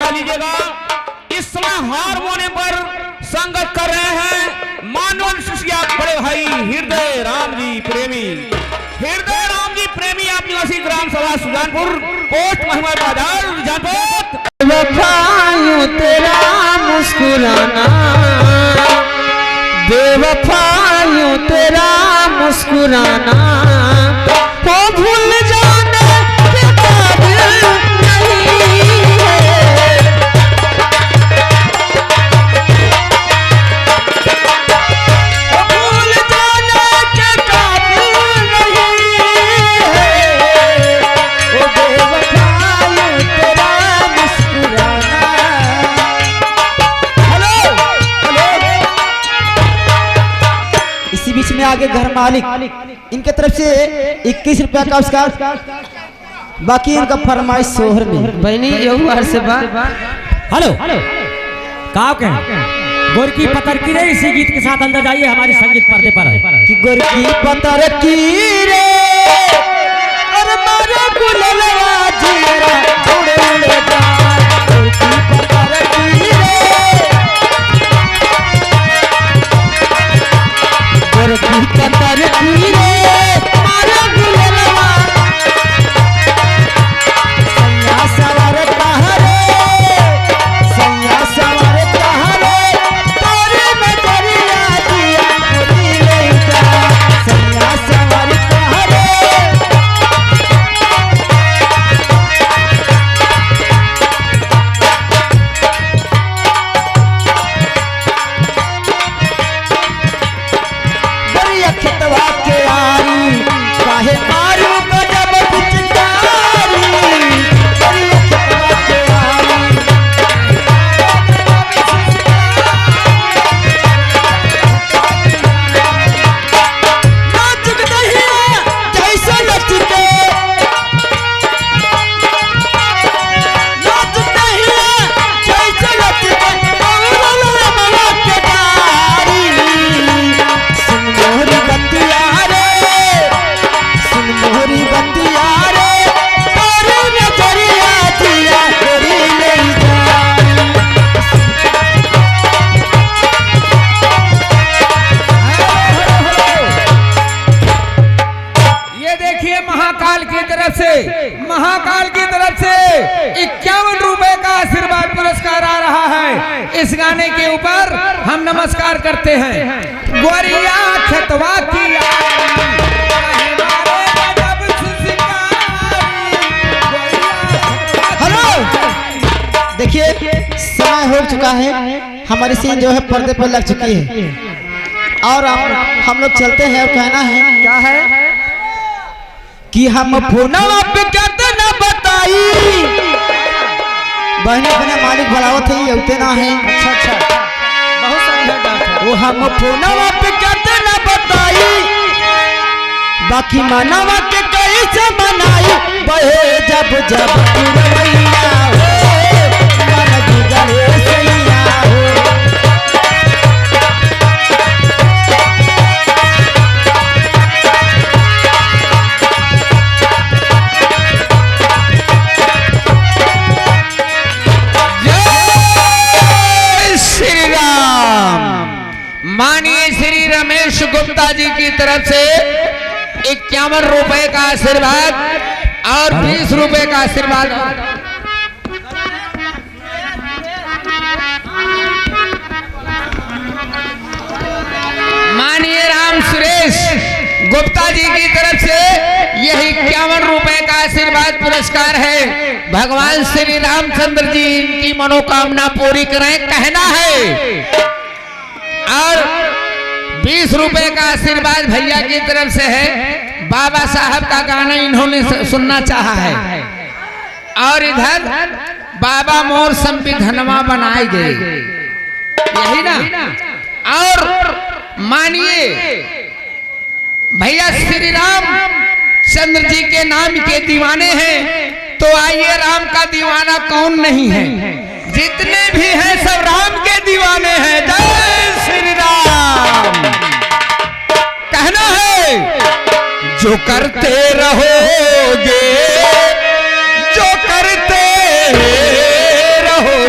उठा लीजिएगा। इस समय हारमोनियम पर संगत कर रहे हैं मानव शिष्या बड़े भाई हृदय राम जी प्रेमी। हृदय राम जी प्रेमी आप निवासी ग्राम सभा सुजानपुर पोस्ट महिमा बाजार जानपुर। बेवफायूं तेरा मुस्कुराना, बेवफायूं तेरा मुस्कुराना, वो भूल जाने के काबिल नहीं है। वो भूल जाने के काबिल नहीं है। वो बेवफायूं तेरा मुस्कुराना। Hello hello. इसी बीच में आगे घर मालिक इनके तरफ से 21 रुपया का पुरस्कार, बाकी इनका फरमाइश सोहर में बहनी यू से बा। हेलो का कहें गोर की पतर की रे, इसी गीत के साथ अंदर जाइए हमारी संगीत पर्दे पर है कि गोर की पतर की रे और मारे गुललवा जीरा उड़े उड़े जा। गोर की पतर की रे, गोर की पतर की रे मारे गुललवा सैया सवार कहरे, सैया सवार कहरे तोरे में दरिया दिया पूरी ले जा। सैया सवार कहरे दरिया खतवा के आरी काहे मारू गजब पिचकारी। दरिया खतवा के आरी नाचक दहिया जैसे लचके, नाचक दहिया जैसे लचके औरल रमला के डारी। सुन मोहरी बतिया रे, सुन मोहरी बतिया रे तोरे नजरिया दिया गोरी ले जा। ये देखिए महाकाल की तरफ से, महाकाल की तरफ से 51 रुपए का आशीर्वाद पुरस्कार आ रहा है। इस गाने के ऊपर हम नमस्कार करते हैं। गोरिया खतवा की हेलो देखिए समय हो चुका है, हमारी सीन जो है पर्दे पर लग चुकी है और हम लोग चलते हैं। और कहना है क्या है कि हम फोनवा पे कहते ना बताई, बहने बहने मालिक बुलावत है उते ना है। अच्छा अच्छा, बहुत समझा। वो हम फोनवा पे कहते ना बताई, बाकी मनवा के कैसे मनाई। बहे जब जब पुरवैया हो मन बिगड़े सैया हो। जय श्री राम। माननीय श्री रमेश गुप्ता जी की तरफ से 51 रुपए का आशीर्वाद और 20 रुपए का आशीर्वाद। माननीय राम सुरेश गुप्ता जी की तरफ से यह 51 रुपए का आशीर्वाद पुरस्कार है। भगवान श्री रामचंद्र जी इनकी मनोकामना पूरी करें कहना है। और 20 रुपए का आशीर्वाद भैया की तरफ से है। बाबा साहब का गाना इन्होंने सुनना चाहा है। और इधर बाबा मोर संविधानमा बनाए गए, यही ना। और मानिए भैया श्री राम चंद्र जी के नाम के दीवाने हैं, तो आइए राम का दीवाना कौन नहीं है। जितने भी हैं सब राम के दीवाने हैं। जय श्री राम। कहना है जो करते रहोगे, जो करते रहोगे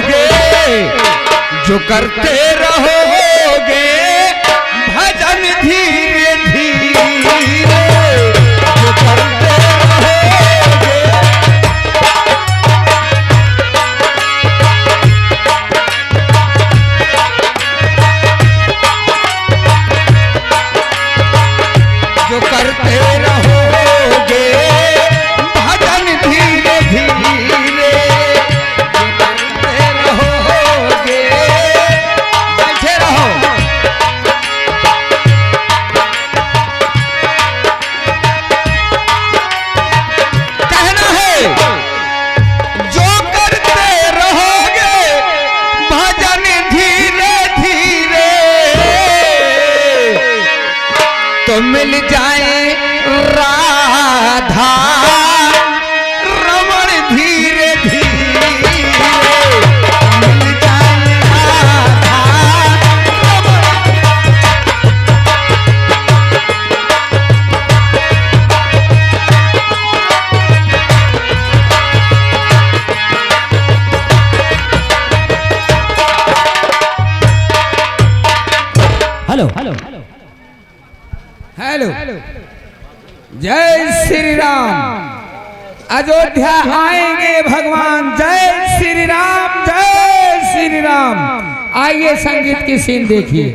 करते रहोगे भजन धीरे धीरे, जो करते रहोगे। जो करते रहोगे भजन धीरे धीरे, जो करते रहोगे। बैठे रहो। कहना है जो करते रहोगे भजन धीरे धीरे, तो मिल जाए राधा रमण धीरे धीरे, मिल जाए राधा रमण। हेलो हेलो, जय श्री राम। अयोध्या आएंगे भगवान। जय श्री राम, जय श्री राम। आइए संगीत की सीन देखिए।